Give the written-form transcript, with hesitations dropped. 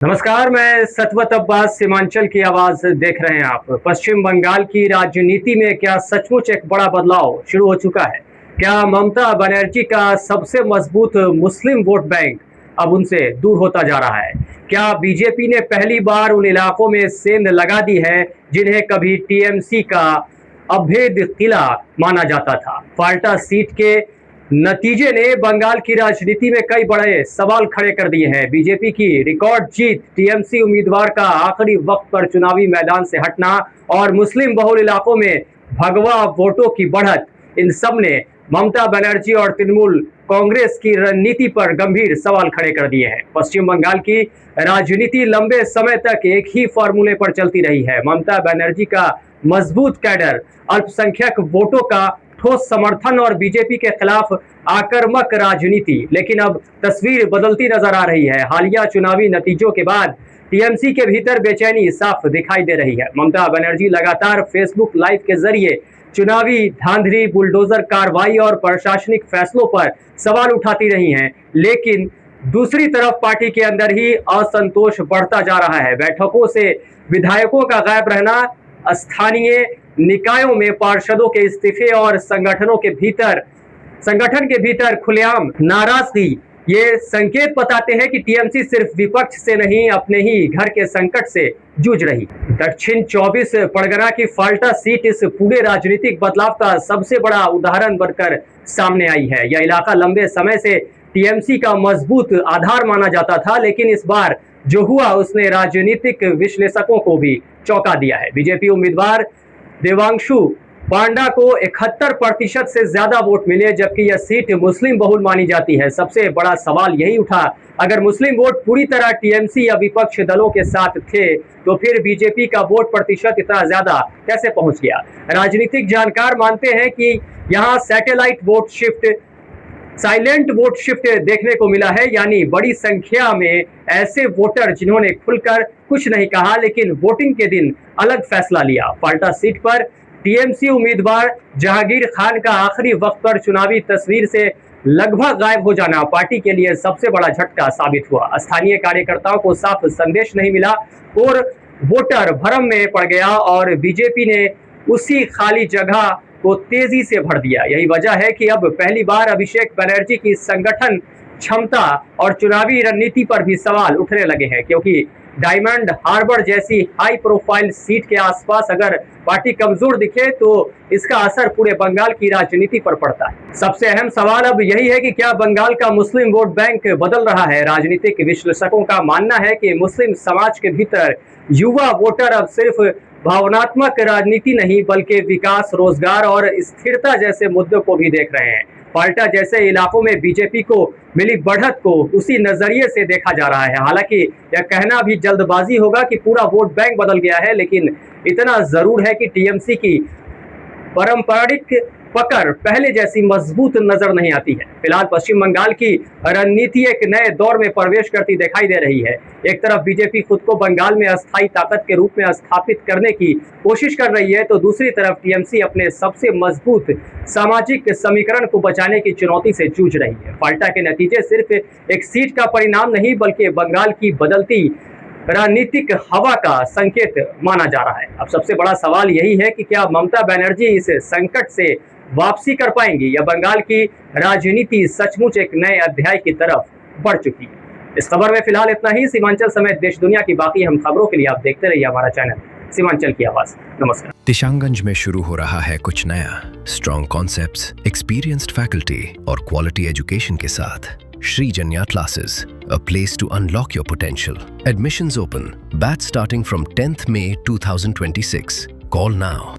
नमस्कार, मैं सतवत अब्बास। सीमांचल की आवाज देख रहे हैं आप। पश्चिम बंगाल की राजनीति में क्या सचमुच एक बड़ा बदलाव शुरू हो चुका है? क्या ममता बनर्जी का सबसे मजबूत मुस्लिम वोट बैंक अब उनसे दूर होता जा रहा है? क्या बीजेपी ने पहली बार उन इलाकों में सेंध लगा दी है जिन्हें कभी टीएमसी का अभेद किला माना जाता था? फाल्टा सीट के नतीजे ने बंगाल की राजनीति में कई बड़े सवाल खड़े कर दिए हैं। बीजेपी की रिकॉर्ड जीत, टीएमसी उम्मीदवार का आखिरी वक्त पर चुनावी मैदान से हटना और मुस्लिम बहुल इलाकों में भगवा वोटों की बढ़त, इन सब ने ममता बनर्जी और तृणमूल कांग्रेस की रणनीति पर गंभीर सवाल खड़े कर दिए हैं। पश्चिम बंगाल की राजनीति लंबे समय तक एक ही फॉर्मूले पर चलती रही है। ममता बनर्जी का मजबूत कैडर, अल्पसंख्यक वोटों का ठोस समर्थन और बीजेपी के खिलाफ आक्रामक राजनीति। लेकिन अब तस्वीर बदलती नजर आ रही है। हालिया चुनावी नतीजों के बाद टीएमसी के भीतर बेचैनी साफ दिखाई दे रही है। ममता बनर्जी लगातार फेसबुक लाइव के जरिए चुनावी धांधली, बुलडोजर कार्रवाई और प्रशासनिक फैसलों पर सवाल उठाती रही हैं। लेकिन दूसरी तरफ पार्टी के अंदर ही असंतोष बढ़ता जा रहा है। बैठकों से विधायकों का गायब रहना, स्थानीय निकायों में पार्षदों के इस्तीफे और संगठन के भीतर खुलेआम नाराजगी, ये संकेत बताते हैं कि टीएमसी सिर्फ विपक्ष से नहीं, अपने ही घर के संकट से जूझ रही। दक्षिण 24 परगना की फाल्टा सीट इस पूरे राजनीतिक बदलाव का सबसे बड़ा उदाहरण बनकर सामने आई है। यह इलाका लंबे समय से टीएमसी का मजबूत आधार माना जाता था, लेकिन इस बार जो हुआ उसने राजनीतिक विश्लेषकों को भी चौंका दिया है। बीजेपी उम्मीदवार देवांशु पांडा को 71% से ज्यादा वोट मिले, जबकि यह सीट मुस्लिम बहुल मानी जाती है। सबसे बड़ा सवाल यही उठा, अगर मुस्लिम वोट पूरी तरह टीएमसी या विपक्ष दलों के साथ थे तो फिर बीजेपी का वोट प्रतिशत इतना ज्यादा कैसे पहुंच गया? राजनीतिक जानकार मानते हैं कि यहाँ satellite vote shift, silent vote shift देखने को मिला है, यानी बड़ी संख्या में ऐसे वोटर जिन्होंने खुलकर कुछ नहीं कहा लेकिन वोटिंग के दिन अलग फैसला लिया। फाल्टा सीट पर टीएमसी उम्मीदवार जहांगीर खान का आखिरी वक्त पर चुनावी तस्वीर से लगभग गायब हो जाना पार्टी के लिए सबसे बड़ा झटका साबित हुआ। स्थानीय कार्यकर्ताओं को साफ संदेश नहीं मिला और वोटर भ्रम में पड़ गया और बीजेपी ने उसी खाली जगह को तेजी से भर दिया। यही वजह है कि अब पहली बार अभिषेक बनर्जी की संगठन क्षमता और चुनावी रणनीति पर भी सवाल उठने लगे हैं, क्योंकि डायमंड हार्बर जैसी हाई प्रोफाइल सीट के आसपास अगर पार्टी कमजोर दिखे तो इसका असर पूरे बंगाल की राजनीति पर पड़ता है। सबसे अहम सवाल अब यही है कि क्या बंगाल का मुस्लिम वोट बैंक बदल रहा है? राजनीतिक विश्लेषकों का मानना है कि मुस्लिम समाज के भीतर युवा वोटर अब सिर्फ भावनात्मक राजनीति नहीं बल्कि विकास, रोजगार और स्थिरता जैसे मुद्दों को भी देख रहे हैं। फाल्टा जैसे इलाकों में बीजेपी को मिली बढ़त को उसी नजरिए से देखा जा रहा है। हालांकि यह कहना भी जल्दबाजी होगा कि पूरा वोट बैंक बदल गया है, लेकिन इतना जरूर है कि टीएमसी की पारंपरिक पकड़ पहले जैसी मजबूत नजर नहीं आती है। फिलहाल पश्चिम बंगाल की रणनीति एक नए दौर में प्रवेश करती दिखाई दे रही है। एक तरफ बीजेपी खुद को बंगाल में अस्थायी ताकत के रूप में स्थापित करने की कोशिश कर रही है, तो दूसरी तरफ टीएमसी अपने सबसे मजबूत सामाजिक समीकरण को बचाने की चुनौती से जूझ रही है। फाल्टा के नतीजे सिर्फ एक सीट का परिणाम नहीं बल्कि बंगाल की बदलती राजनीतिक हवा का संकेत माना जा रहा है। अब सबसे बड़ा सवाल यही है कि क्या ममता बनर्जी इस संकट से वापसी कर पाएंगी या बंगाल की राजनीति सचमुच एक नए अध्याय की तरफ बढ़ चुकी है? इस खबर में फिलहाल इतना ही। सीमांचल समेत देश दुनिया की बाकी हम खबरों के लिए आप देखते रहिए हमारा चैनल सीमांचल की आवाज। नमस्कार। दिशांगंज में शुरू हो रहा है कुछ नया। स्ट्रॉन्ग कॉन्सेप्ट्स, एक्सपीरियंस्ड फैकल्टी और क्वालिटी एजुकेशन के साथ Sri Janya Classes, a place to unlock your potential. Admissions open. Batch starting from 10th May 2026. Call now.